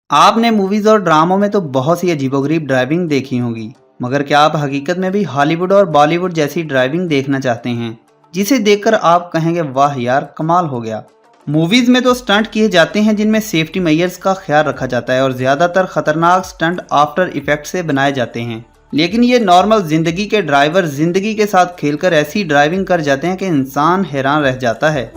आपने मूवीज और ड्रामों में तो बहुत सी अजीबोगरीब ड्राइविंग देखी होगी, मगर क्या आप हकीकत में भी हॉलीवुड और बॉलीवुड जैसी ड्राइविंग देखना चाहते हैं जिसे देखकर आप कहेंगे वाह यार कमाल हो गया। मूवीज में तो स्टंट किए जाते हैं जिनमें सेफ्टी मेजर्स का ख्याल रखा जाता है और ज्यादातर खतरनाक स्टंट आफ्टर इफेक्ट से बनाए जाते हैं, लेकिन ये नॉर्मल जिंदगी के ड्राइवर जिंदगी के साथ खेलकर ऐसी ड्राइविंग कर जाते हैं कि इंसान हैरान रह जाता है।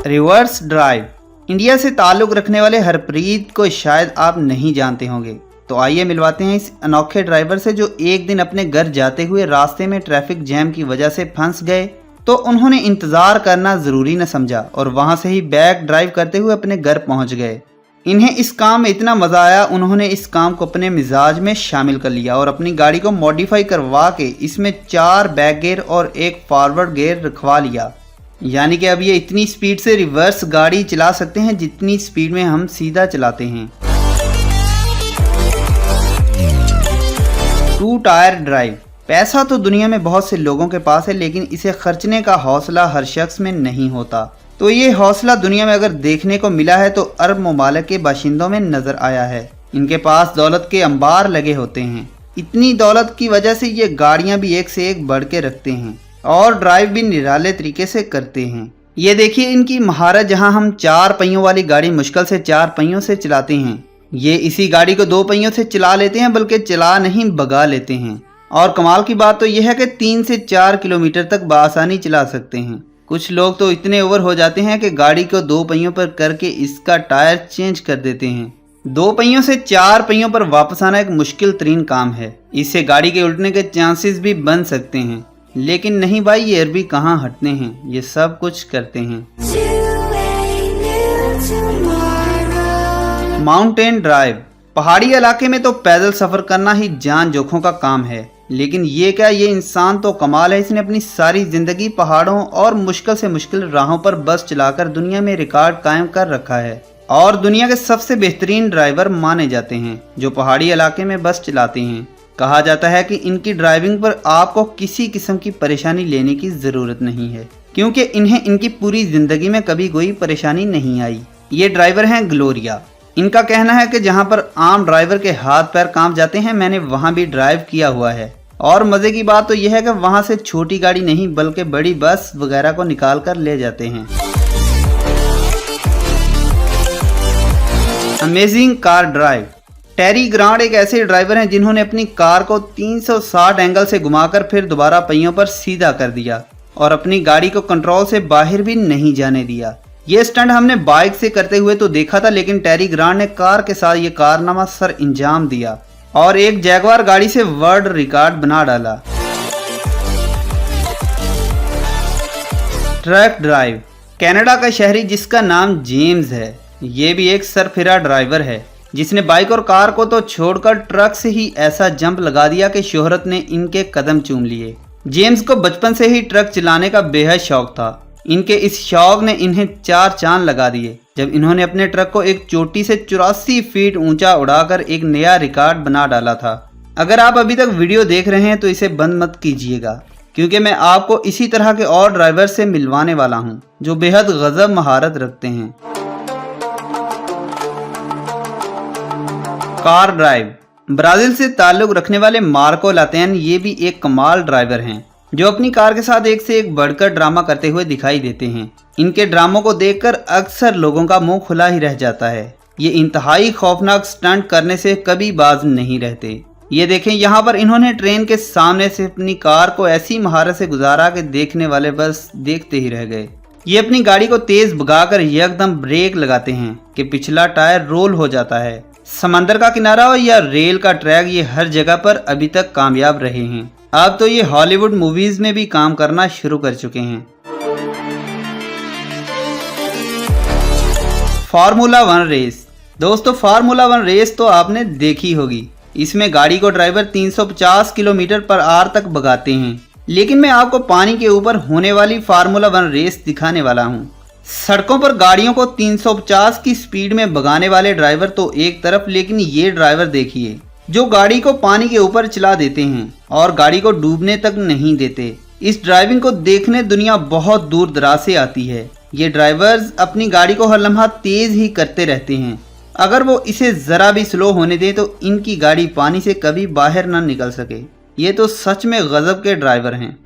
Reverse drive. इंडिया से ताल्लुक़ रखने वाले हरप्रीत को शायद आप नहीं जानते होंगे, तो आइए मिलवाते हैं इस अनोखे ड्राइवर से जो एक दिन अपने घर जाते हुए रास्ते में ट्रैफिक जैम की वजह से फंस गए, तो उन्होंने इंतज़ार करना ज़रूरी न समझा और वहां से ही बैक ड्राइव करते हुए अपने घर पहुंच गए। इन्हें इस काम में इतना मज़ा आया, उन्होंने इस काम को अपने मिजाज में शामिल कर लिया और अपनी गाड़ी को मॉडिफाई करवा के इसमें 4 बैक गियर और एक फॉरवर्ड गियर रखवा लिया। यानी कि अब ये इतनी स्पीड से रिवर्स गाड़ी चला सकते हैं जितनी स्पीड में हम सीधा चलाते हैं। 2 टायर ड्राइव। पैसा तो दुनिया में बहुत से लोगों के पास है, लेकिन इसे खर्चने का हौसला हर शख्स में नहीं होता। तो ये हौसला दुनिया में अगर देखने को मिला है तो अरब ममालिक के बाशिंदों में नजर आया है। इनके पास दौलत के अंबार लगे होते हैं। इतनी दौलत की वजह से ये गाड़ियां भी एक से एक बढ़ के रखते हैं और ड्राइव भी निराले तरीके से करते हैं। ये देखिए इनकी महारत, जहां हम 4 पहियों वाली गाड़ी मुश्किल से 4 पहियों से चलाते हैं, ये इसी गाड़ी को 2 पहियों से चला लेते हैं, बल्कि चला नहीं भगा लेते हैं। और कमाल की बात तो यह है कि 3 से 4 किलोमीटर तक बआसानी चला सकते हैं। कुछ लोग तो इतने ओवर हो जाते हैं कि गाड़ी को 2 पहियों पर करके इसका टायर चेंज कर देते हैं। 2 पहियों से 4 पहियों पर वापस आना एक मुश्किल तरीन काम है। इससे गाड़ी के उल्टने के चांसेस भी बन सकते हैं, लेकिन नहीं भाई, ये अरबी कहाँ हटते हैं, ये सब कुछ करते हैं। Mountain drive. पहाड़ी इलाके में तो पैदल सफर करना ही जान जोखों का काम है, लेकिन ये क्या, ये इंसान तो कमाल है। इसने अपनी सारी जिंदगी पहाड़ों और मुश्किल से मुश्किल राहों पर बस चलाकर दुनिया में रिकॉर्ड कायम कर रखा है और दुनिया के सबसे बेहतरीन ड्राइवर माने जाते हैं जो पहाड़ी इलाके में बस चलाते हैं। कहा जाता है कि इनकी ड्राइविंग पर आपको किसी किस्म की परेशानी लेने की ज़रूरत नहीं है, क्योंकि इन्हें इनकी पूरी ज़िंदगी में कभी कोई परेशानी नहीं आई। ये ड्राइवर हैं ग्लोरिया। इनका कहना है कि जहां पर आम ड्राइवर के हाथ पैर कांप जाते हैं, मैंने वहां भी ड्राइव किया हुआ है। और मज़े की बात तो यह है कि वहां से छोटी गाड़ी नहीं बल्कि बड़ी बस वगैरह को निकाल कर ले जाते हैं। Amazing car drive. Terry Grant एक ऐसे ड्राइवर हैं जिन्होंने अपनी कार को 360 एंगल से घुमाकर फिर दोबारा पहियों पर सीधा कर दिया और अपनी गाड़ी को कंट्रोल से बाहर भी नहीं जाने दिया। ये स्टंट हमने बाइक से करते हुए तो देखा था, लेकिन टेरी ग्रांड ने कार के साथ ये कारनामा सर अंजाम दिया और एक जैगवार गाड़ी से वर्ल्ड रिकॉर्ड बना डाला। Truck drive. कनाडा का शहरी जिसका नाम जेम्स है, ये भी एक सरफिरा ड्राइवर है जिसने बाइक और कार को तो छोड़कर ट्रक से ही ऐसा जंप लगा दिया कि शोहरत ने इनके कदम चूम लिए। जेम्स को बचपन से ही ट्रक चलाने का बेहद शौक था। इनके इस शौक ने इन्हें 4 चांद लगा दिए जब इन्होंने अपने ट्रक को एक चोटी से 84 फीट ऊंचा उड़ाकर एक नया रिकॉर्ड बना डाला था। अगर आप अभी तक वीडियो देख रहे हैं तो इसे बंद मत कीजिएगा, क्योंकि मैं आपको इसी तरह के और ड्राइवर से मिलवाने वाला हूं जो बेहद गजब महारत रखते हैं। Car drive. ब्राजील से ताल्लुक़ रखने वाले मार्को लातेन ये भी एक कमाल ड्राइवर हैं जो अपनी कार के साथ एक से एक बढ़कर ड्रामा करते हुए दिखाई देते हैं। इनके ड्रामों को देखकर अक्सर लोगों का मुंह खुला ही रह जाता है। ये इंतहाई खौफनाक स्टंट करने से कभी बाज नहीं रहते। ये देखें, यहाँ पर इन्होंने ट्रेन के सामने से अपनी कार को ऐसी महारत से गुजारा कि देखने वाले बस देखते ही रह गए। ये अपनी गाड़ी को तेज भगाकर एकदम ब्रेक लगाते हैं कि पिछला टायर रोल हो जाता है। समंदर का किनारा हो या रेल का ट्रैक, ये हर जगह पर अभी तक कामयाब रहे हैं। अब तो ये हॉलीवुड मूवीज में भी काम करना शुरू कर चुके हैं। Formula 1 race. दोस्तों, फार्मूला 1 रेस तो आपने देखी होगी। इसमें गाड़ी को ड्राइवर 350 किलोमीटर पर आवर तक भगाते हैं, लेकिन मैं आपको पानी के ऊपर होने वाली फार्मूला 1 रेस दिखाने वाला हूँ। सड़कों पर गाड़ियों को 350 की स्पीड में भगाने वाले ड्राइवर तो एक तरफ, लेकिन ये ड्राइवर देखिए जो गाड़ी को पानी के ऊपर चला देते हैं और गाड़ी को डूबने तक नहीं देते। इस ड्राइविंग को देखने दुनिया बहुत दूर दराज से आती है। ये ड्राइवर्स अपनी गाड़ी को हर लम्हा तेज ही करते रहते हैं। अगर वो इसे जरा भी स्लो होने दे तो इनकी गाड़ी पानी से कभी बाहर ना निकल सके। ये तो सच में गजब के ड्राइवर हैं।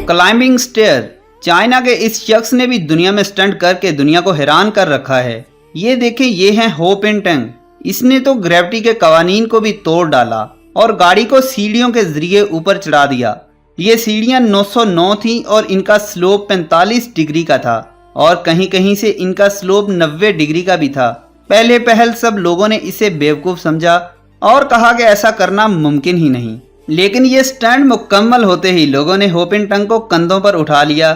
Climbing stair. चाइना के इस शख्स ने भी दुनिया में स्टंट करके दुनिया को हैरान कर रखा है। ये देखें, ये है हो पिन टंग। इसने तो ग्रेविटी के कवानीन को भी तोड़ डाला और गाड़ी को सीढ़ियों के जरिए ऊपर चढ़ा दिया। ये सीढ़ियां 909 थी और इनका स्लोप 45 डिग्री का था और कहीं कहीं से इनका स्लोप 90 डिग्री का भी था। पहले पहल सब लोगों ने इसे बेवकूफ़ समझा और कहा कि ऐसा करना मुमकिन ही नहीं, लेकिन ये स्टंट मुकम्मल होते ही लोगों ने हो पिन टंग को कंधों पर उठा लिया,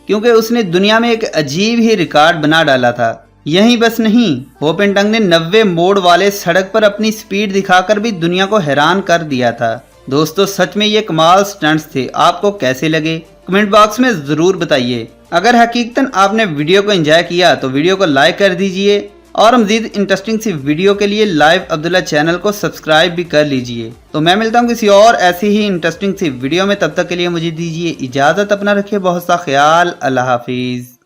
क्योंकि उसने दुनिया में एक अजीब ही रिकॉर्ड बना डाला था। यहीं बस नहीं, हो पिन टंग ने 90 मोड़ वाले सड़क पर अपनी स्पीड दिखाकर भी दुनिया को हैरान कर दिया था। दोस्तों, सच में ये कमाल स्टंट्स थे। आपको कैसे लगे कमेंट बॉक्स में ज़रूर बताइए। अगर हकीकतन आपने वीडियो को एंजॉय किया तो वीडियो को लाइक कर दीजिए और मज़ीद इंटरेस्टिंग सी वीडियो के लिए लाइव अब्दुल्ला चैनल को सब्सक्राइब भी कर लीजिए। तो मैं मिलता हूँ किसी और ऐसी ही इंटरेस्टिंग सी वीडियो में। तब तक के लिए मुझे दीजिए इजाज़त। अपना रखिए बहुत सा ख्याल। अल्लाह हाफिज़।